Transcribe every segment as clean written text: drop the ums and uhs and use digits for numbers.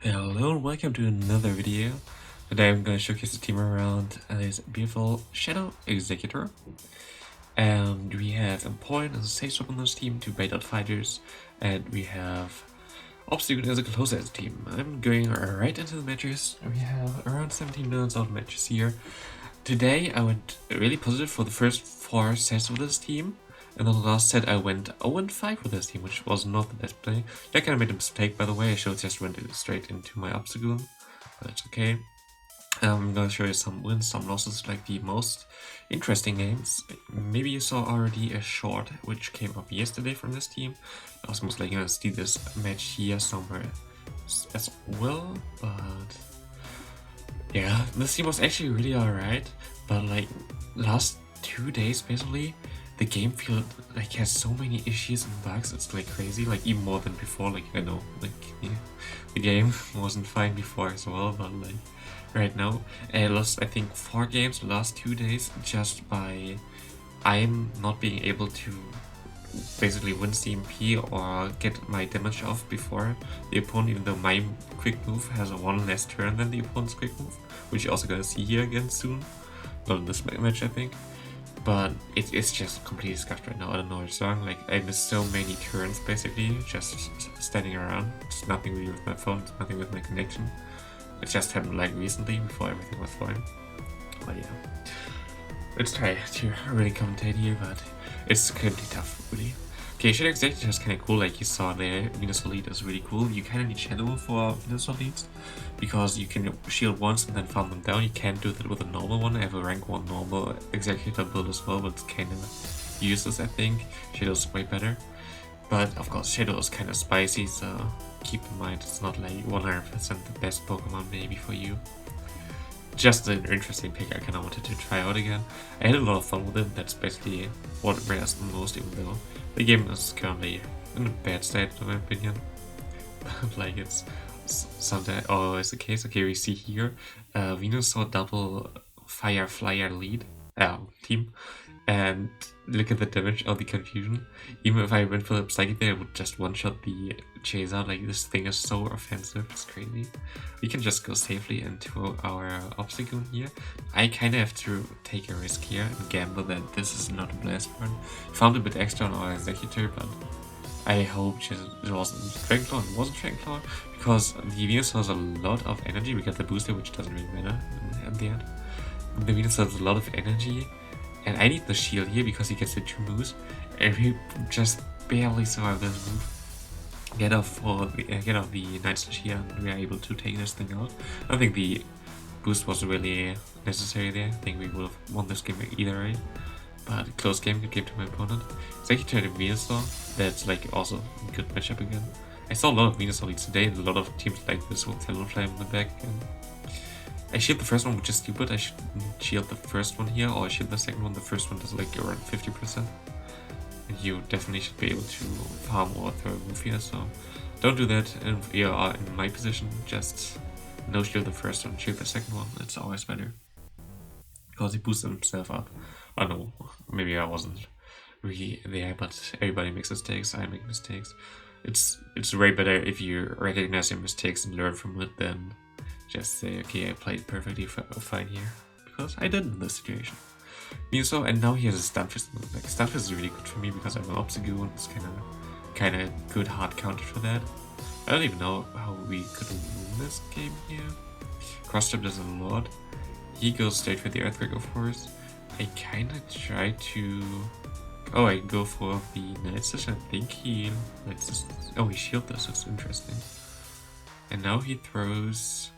Hello and welcome to another video. Today I'm going to showcase the team around this beautiful Shadow Exeggutor. And we have Employed as a safe swap on this team, 2 bait out fighters, and we have Obstacle as a closer as a team. I'm going right into the matches. We have around 17 minutes of matches here. Today I went really positive for the first 4 sets of this team. And on the last set I went 0-5 with this team, which was not the best play. I kind of made a mistake, by the way. I should have just went straight into my Obstacle, but it's okay. I'm gonna show you some wins, some losses, like the most interesting games. Maybe you saw already a short which came up yesterday from this team. I was most likely gonna see this match here somewhere as well, but yeah, this team was actually really alright. But like last 2 days basically, the game feel like has so many issues and bugs. It's like crazy, like even more than before. Like I know, like yeah, the game wasn't fine before as well, but like right now I lost I think 4 games the last 2 days just by I'm not being able to basically win CMP or get my damage off before the opponent, even though my quick move has a 1 less turn than the opponent's quick move, which you're also gonna see here again soon. Not in this match, I think. But it's just completely scuffed right now. I don't know what's wrong. Like I missed so many turns basically, just standing around. It's nothing really with my phone, it's nothing with my connection. It just happened like recently before everything was fine. But yeah. Let's try to really commentate here, but it's kind of tough, really. Okay, Shadow Executor is kind of cool, like you saw there. Venus Elite is really cool. You kind of need Shadow for Venus Elites, because you can shield once and then farm them down. You can't do that with a normal one. I have a rank 1 normal Executor build as well, but it's kind of useless, I think. Shadow's way better. But of course, Shadow is kind of spicy, so keep in mind it's not like 100% the best Pokemon maybe for you. Just an interesting pick I kind of wanted to try out again. I had a lot of fun with it. That's basically what matters the most, even though the game is currently in a bad state in my opinion. Like it's sometimes always the case. Okay, we see here Venus saw double fire flyer lead team, and look at the damage of the confusion. Even if I went for the psychic there, I would just one-shot the chaser. Like this thing is so offensive, it's crazy. We can just go safely into our obstacle here. I kind of have to take a risk here and gamble that this is not a blast burn. Found a bit extra on our executor, but I hope it wasn't Dragonclaw and wasn't Dragonclaw, because the Venus has a lot of energy. We get the booster, which doesn't really matter at the end. The Venus has a lot of energy, and I need the shield here because he gets the 2 moves, and we just barely survive this move. Get off the Night Slash here, and we are able to take this thing out. I don't think the boost was really necessary there. I think we would have won this game either way. But close game, good game to my opponent. Executor and Venusaur, that's like also a good matchup again. I saw a lot of Venusaur leads today, and a lot of teams like this with Talonflame in the back. And I shield the first one, which is stupid. I should shield the first one here, or I shield the second one. The first one does like around 50%. And you definitely should be able to farm or throw a move here, so don't do that. And if you are in my position, just no shield the first one, shield the second one. It's always better, because he boosts himself up. I don't know, maybe I wasn't really there, but everybody makes mistakes. I make mistakes. It's way better if you recognize your mistakes and learn from it than just say, okay, I played perfectly fine here, because I did in this situation. So, and now he has a Stunfisk. Like Stunfisk is really good for me because I'm an obstacle, and it's kind of good hard counter for that. I don't even know how we could win this game here. Crosstrap does a lot. He goes straight for the Earthquake, of course. I kind of try to. Oh, I go for the Night Slash. I think he lets this. Oh, he shielded this. That's interesting. And now he throws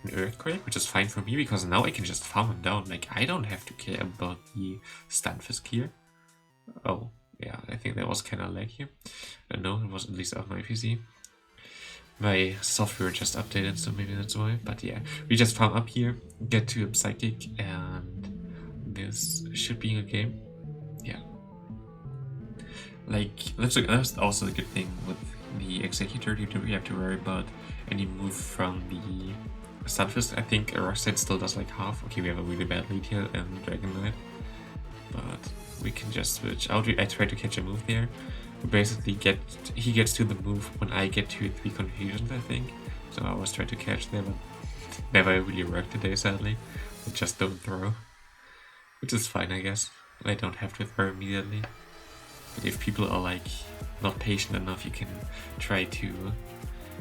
an Earthquake, which is fine for me because now I can just farm him down. Like I don't have to care about the Stunfisk here. Oh, yeah, I think that was kind of laggy. No, it was at least on my PC. My software just updated, so maybe that's why. But yeah, we just farm up here, get to a Psychic, and this should be a game. Yeah. Like, that's also a good thing with the Exeggutor. You don't really have to worry about any move from the Stunfisk. I think a Rockset still does like half. Okay, we have a really bad lead here and Dragon Knight, but we can just switch out. I tried to catch a move there. basically he gets to the move when I get to 3 confusions, I think. So I was trying to catch them, but never really worked today, sadly. I just don't throw, which is fine, I guess. I don't have to throw immediately. But if people are like not patient enough, you can try to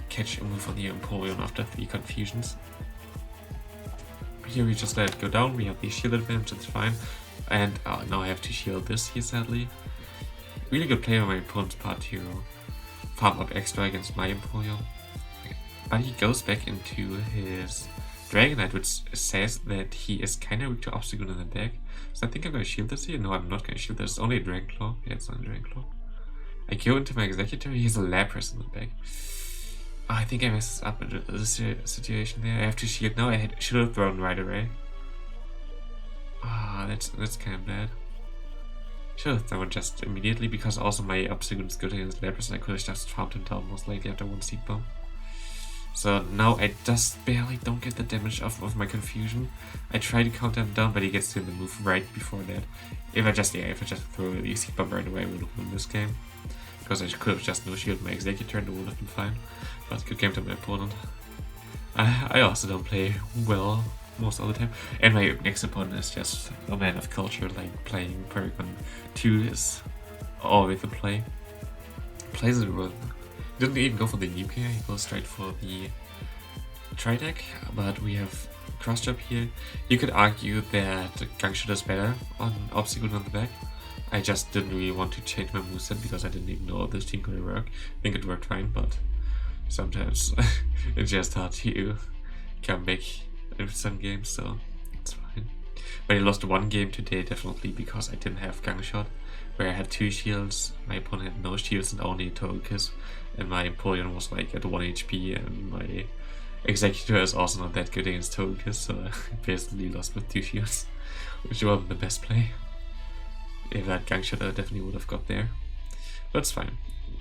catch a move on the Empoleon after 3 confusions. Here we just let it go down. We have the shield advantage, it's fine. And now I have to shield this here, sadly. Really good play on my opponent's part to farm up extra against my Empoleon. But he goes back into his Dragonite, which says that he is kind of weak to Obstacle in the deck. So I think I'm going to shield this here. No, I'm not going to shield this. It's only a Dragonclaw. Yeah, it's not a Dragonclaw. I go into my Exeggutor. He has a Lapras in the deck. Oh, I think I messed up in the situation there. I have to shield now. I should have thrown right away. Ah, that's kind of bad. Should have thrown just immediately, because also my Obstacle is good against Lapras and I could have just farmed him down most likely after 1 Seed Bomb. So now I just barely don't get the damage off of my confusion. I try to counter him down, but he gets to the move right before that. If I just throw the Seed Bomb right away, I would have won this game. Because I could have just no-shielded my Exeggutor and it would have been fine. But good game to my opponent. I also don't play well most of the time. And my next opponent is just a man of culture, like playing Paragon 2 is always the play. Plays it well. Didn't even go for the nuke here, he goes straight for the Tri-deck, but we have Cross Chop here. You could argue that Gangshot is better on Obstacle on the back. I just didn't really want to change my moveset because I didn't even know this team could work. I think it worked fine, but sometimes it's just hard to come back in some games, so it's fine. But I lost 1 game today definitely because I didn't have Gangshot, where I had 2 shields, my opponent had no shields and only a Total Kiss, and my Empoleon was like at 1 HP, and my Exeggutor is also not that good against Total Kiss, so I basically lost with 2 shields, which wasn't the best play. If I had Gangshot, I definitely would have got there. But it's fine.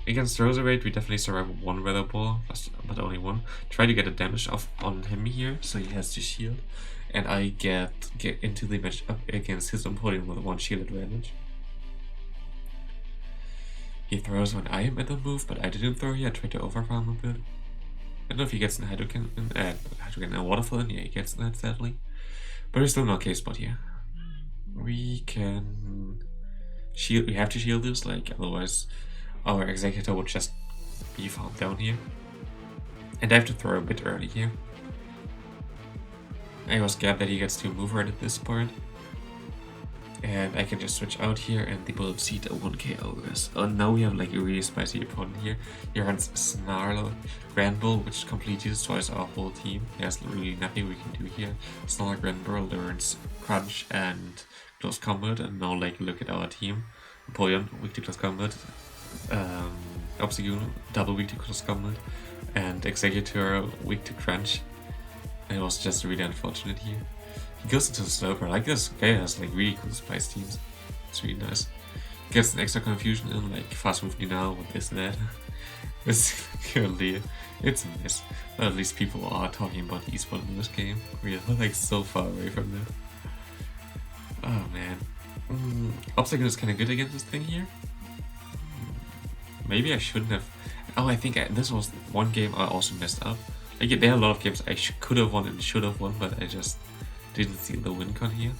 Against Roserade, we definitely survive 1 Weather Ball, but only 1. Try to get a damage off on him here, so he has to shield. And I get into the match up against his Empoleon with 1 shield advantage. He throws when I am at the move, but I didn't throw here. I tried to overfarm a bit. I don't know if he gets an Hydrogen and Waterfall in. Yeah, he gets that, sadly. But there's still no K-spot here. We can shield. We have to shield this, like otherwise our Exeggutor would just be farmed down here. And I have to throw a bit early here. I was scared that he gets to move right at this point. And I can just switch out here and the Bullet Seed a 1k ogres. Oh, now we have like a really spicy opponent here. He runs Snarl, Granbull, which completely destroys our whole team. There's really nothing we can do here. Snarl, Granbull learns Crunch and Close Combat, and now like look at our team. Empoleon, weak to Close Combat. Obstacle, double weak to Close Combat. And Exeggutor, weak to Crunch. And it was just really unfortunate here. He goes into the Slowpoke. Like this guy has like really cool spice teams. It's really nice. Gets an extra confusion in, like fast move me now with this and that. It's currently it's a mess. But at least people are talking about esports in this game. We are like so far away from that. Oh man. Obstacle is kinda good against this thing here. Maybe I shouldn't have. Oh, I think this was 1 game I also messed up. Like there are a lot of games I could have won and should have won, but I just didn't see the win con here.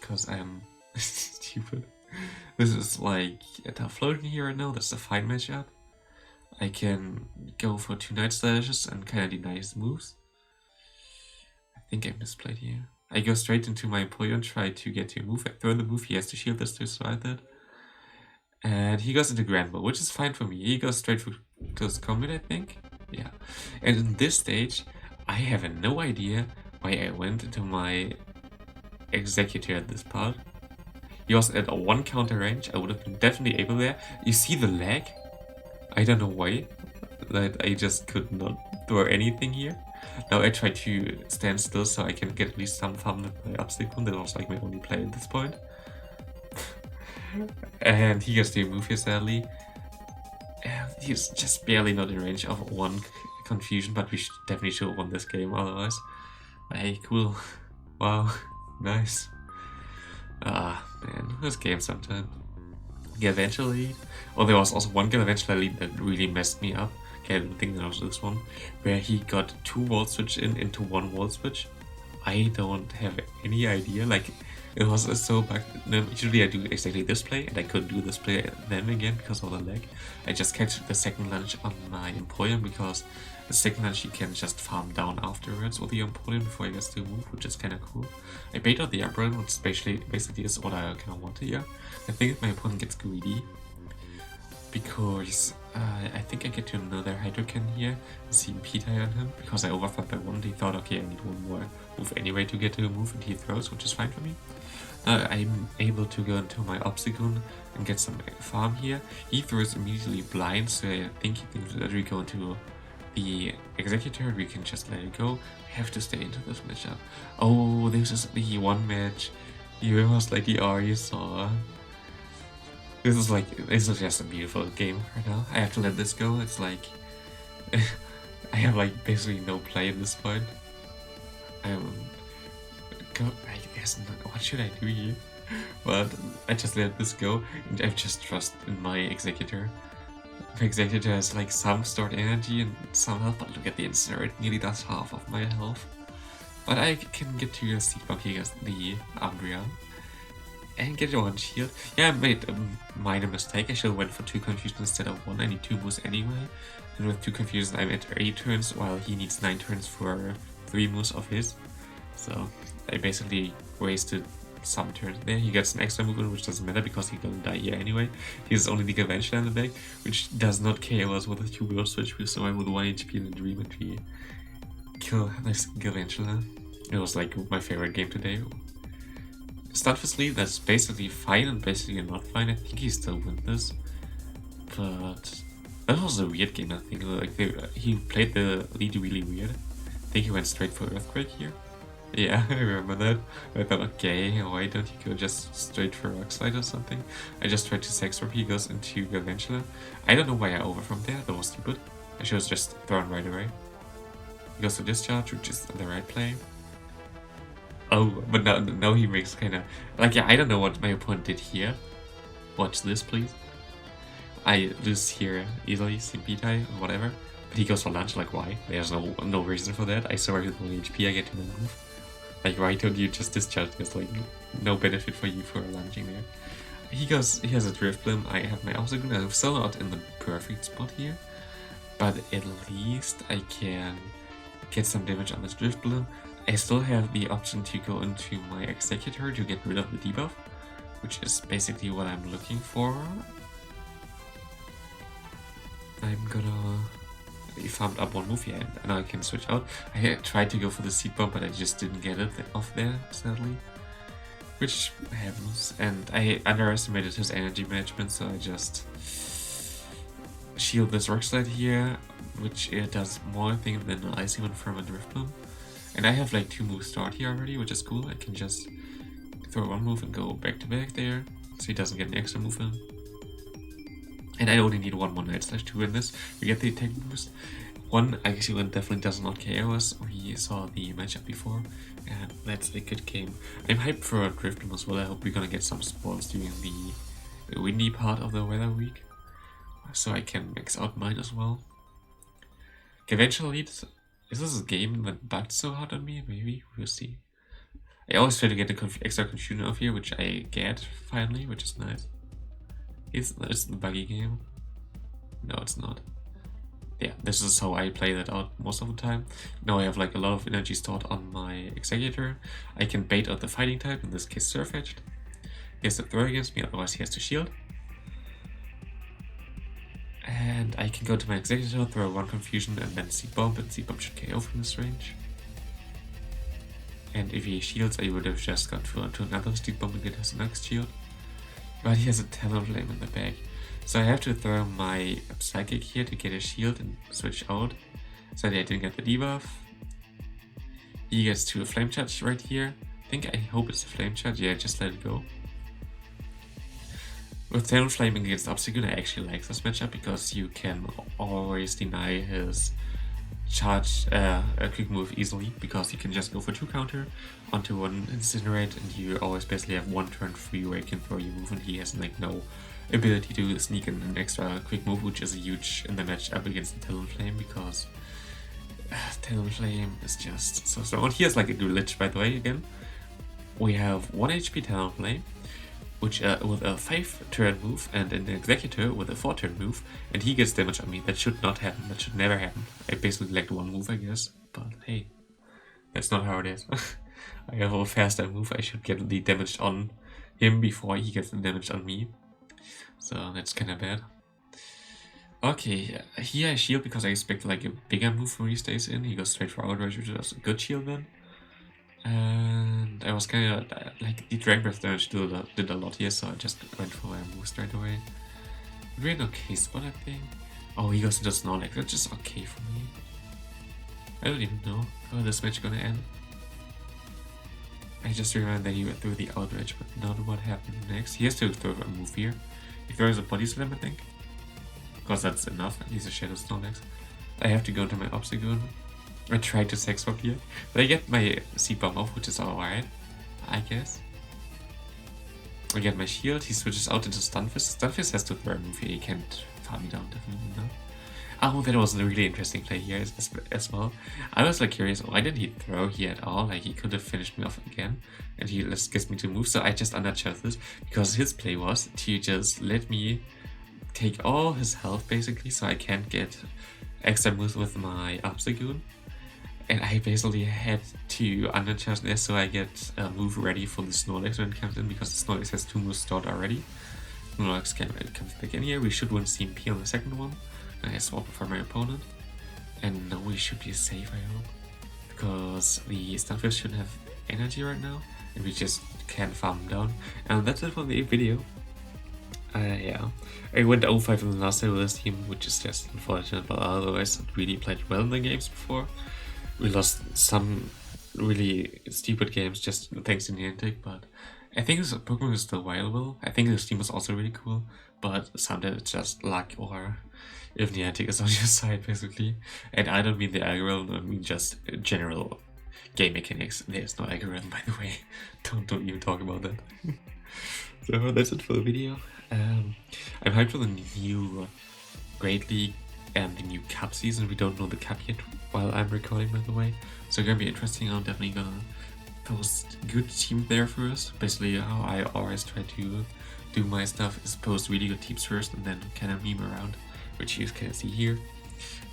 Because I'm stupid. This is like a tough floating here right now, that's a fine matchup. I can go for 2 Night Slashes and kinda deny his moves. I think I misplayed here. I go straight into my Empoleon, try to get to a move, I throw the move, he has to shield this to survive that. And he goes into Granbull, which is fine for me. He goes straight for Close Combat, I think. Yeah. And in this stage, I have no idea why I went into my Exeggutor at this part. He was at a 1 counter range. I would have been definitely able there. You see the lag? I don't know why. That I just could not throw anything here. Now I try to stand still so I can get at least some fun with my Obstacle. That was like my only play at this point. And he gets to move here, sadly. And he's just barely not in range of 1 confusion, but we definitely should have won this game otherwise. Hey, cool. Wow, nice. Ah, man, this game sometimes. Galvantula lead. Oh, there was also one Galvantula lead that really messed me up. Okay, I don't think that was this one, where he got 2 volt switch into 1 volt switch. I don't have any idea. Like, it was so bugged. No, usually I do exactly this play, and I couldn't do this play then again because of the lag. I just catch the second lunge on my Empoleon because the second lunge you can just farm down afterwards with the Empoleon before he gets to move, which is kind of cool. I bait out the Umbrella, which basically is what I kind of want here. I think my opponent gets greedy because I think I get to another Hydrocan here, see P-tie on him, because I overthought by 1. He thought, okay, I need 1 more move anyway to get to a move, and he throws, which is fine for me. I'm able to go into my Obstagoon and get some farm here. He throws immediately blind, so I think he thinks that we go into the Exeggutor, we can just let it go. We have to stay into this matchup. Oh, this is the one match you almost like the R you saw. This is just a beautiful game right now. I have to let this go. It's like I have like basically no play at this point. I guess not. What should I do here? But I just let this go, and I just trust in my Exeggutor. My Exeggutor has like some stored energy and some health, but look at the insert. It nearly does half of my health. But I can get to a Seed Bomb here against the Umbreon. And get 1 shield. Yeah, I made a minor mistake. I should have went for 2 confusions instead of 1. I need 2 moves anyway. And with 2 confusions, I'm at 8 turns, while he needs 9 turns for 3 moves of his. So I basically wasted some turns there. He gets an extra movement, which doesn't matter because he's gonna die here anyway. He has only the Galvantula in the back, which does not KO us with a 2 World Switch, so I would 1 HP in the dream and we kill this Galvantula. It was like my favorite game today. Stunfisk lead, that's basically fine and basically not fine. I think he still wins this. But that was a weird game, I think. Like he played the lead really weird. I think he went straight for Earthquake here. Yeah, I remember that. I thought, okay, why don't you go just straight for Rock Slide or something? I just tried to Sex Warp, he goes into Galvantula. I don't know why I overfarmed there, that was stupid. I should have just thrown right away. He goes to Discharge, which is the right play. Oh, but now he makes kind of... Like, yeah, I don't know what my opponent did here. Watch this, please. I lose here easily, CP-tie, or whatever. But he goes for lunge, like, why? There's no reason for that. I survived with 1 HP, I get to move. Like, why don't you just discharge? There's, like, no benefit for you for lunging there. He has a Drift Blim, I have my Obstagoon. I'm still not in the perfect spot here. But at least I can get some damage on this Drift Blim. I still have the option to go into my Exeggutor to get rid of the debuff, which is basically what I'm looking for. I'm gonna... I farmed up 1 move here, and now I can switch out. I tried to go for the Seed Bomb, but I just didn't get it off there, sadly. Which happens. And I underestimated his energy management, so I just shield this Rock Slide here, which does more things than an Icy One from a Drift Blim. And I have like 2 moves stored here already, which is cool. I can just throw 1 move and go back to back there, so he doesn't get an extra move in. And I only need 1 more Night Slash to win this. We get the attack boost. 1 Icy One definitely does not KO us. We saw the matchup before, and that's a good game. I'm hyped for a Drift Blim as well. I hope we're gonna get some spawns during the windy part of the weather week, so I can max out mine as well. Eventually, is this a game that bugged so hard on me? Maybe, we'll see. I always try to get the extra confusion off here, which I get finally, which is nice. It's the buggy game. No, it's not. Yeah, this is how I play that out most of the time. Now I have like a lot of energy stored on my Exeggutor. I can bait out the fighting type, in this case Surf Edged. He has to throw against me, otherwise he has to shield. And I can go to my Exeggutor, throw 1 confusion, and then Seed Bomb, and Seed Bomb should KO from this range. And if he shields, I would have just got to another Seed Bomb and get his next shield. But he has a Talonflame in the back. So I have to throw my Psychic here to get a shield and switch out. So that I didn't get the debuff. He gets to a Flame Charge right here. I hope it's a Flame Charge. Yeah, just let it go. With Talonflame against Obstagoon, I actually like this matchup because you can always deny his charge a quick move easily, because you can just go for 2 counter onto 1 Incinerate, and you always basically have 1 turn free where you can throw your move, and he has like no ability to sneak in an extra quick move, which is huge in the match up against the Talonflame, because Talonflame is just so strong. And here's like a glitch, by the way. Again, we have 1 HP Talonflame, which with a 5-turn move, and an Exeggutor with a 4-turn move, and he gets damage on me. That should not happen. That should never happen. I basically lacked 1 move, I guess. But hey, that's not how it is. I have a faster move. I should get the damage on him before he gets the damage on me. So that's kind of bad. Okay, here I shield because I expect like a bigger move when he stays in. He goes straight for outrage, which is a good shield then. And I was kind of like the Dragon Breath damage did a lot here, so I just went for my move straight away. We're in okay spot, I think. Oh, he goes into Snorlax. That's just okay for me. I don't even know how this match gonna end. I just remember that he went through the outrage, but not what happened next. He has to throw a move here. He throws a body slam, I think. Because that's enough. He's a Shadow Snorlax. I have to go to my Exeggutor. I tried to sex swap here, but I get my Seed Bomb off, which is alright, I guess. I get my shield, he switches out into Stunfisk. Stunfisk has to throw a move here, he can't farm me down, definitely not. Oh, that was a really interesting play here as well. I was like curious, why didn't he throw here at all? Like he could have finished me off again, and he just gets me to move, so I just undercharged this, because his play was to just let me take all his health basically, so I can't get extra moves with my Exeggutor. And I basically had to undercharge this so I get a move ready for the Snorlax when it comes in, because the Snorlax has 2 moves stored already. Snorlax comes back in here, we should win CMP on the second one. I swap it for my opponent. And now we should be safe, I hope. Because the Stunfisk should have energy right now, and we just can't farm him down. And that's it for the video. Yeah, I went 0-5 in the last day with this team, which is just unfortunate, but otherwise I really played well in the games before. We lost some really stupid games just thanks to Niantic, but I think this Pokemon is still viable. I think this team is also really cool, but sometimes it's just luck, or if Niantic is on your side, basically. And I don't mean the algorithm, I mean just general game mechanics. There's no algorithm, by the way. Don't even talk about that. So that's it for the video. I'm hyped for the new Great League and the new Cup season. We don't know the Cup yet while I'm recording, by the way. So it's gonna be interesting. I'm definitely gonna post good team there first. Basically how I always try to do my stuff is post really good teams first and then kind of meme around, which you can see here.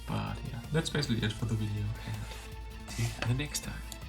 But yeah, that's basically it for the video, and see you the next time.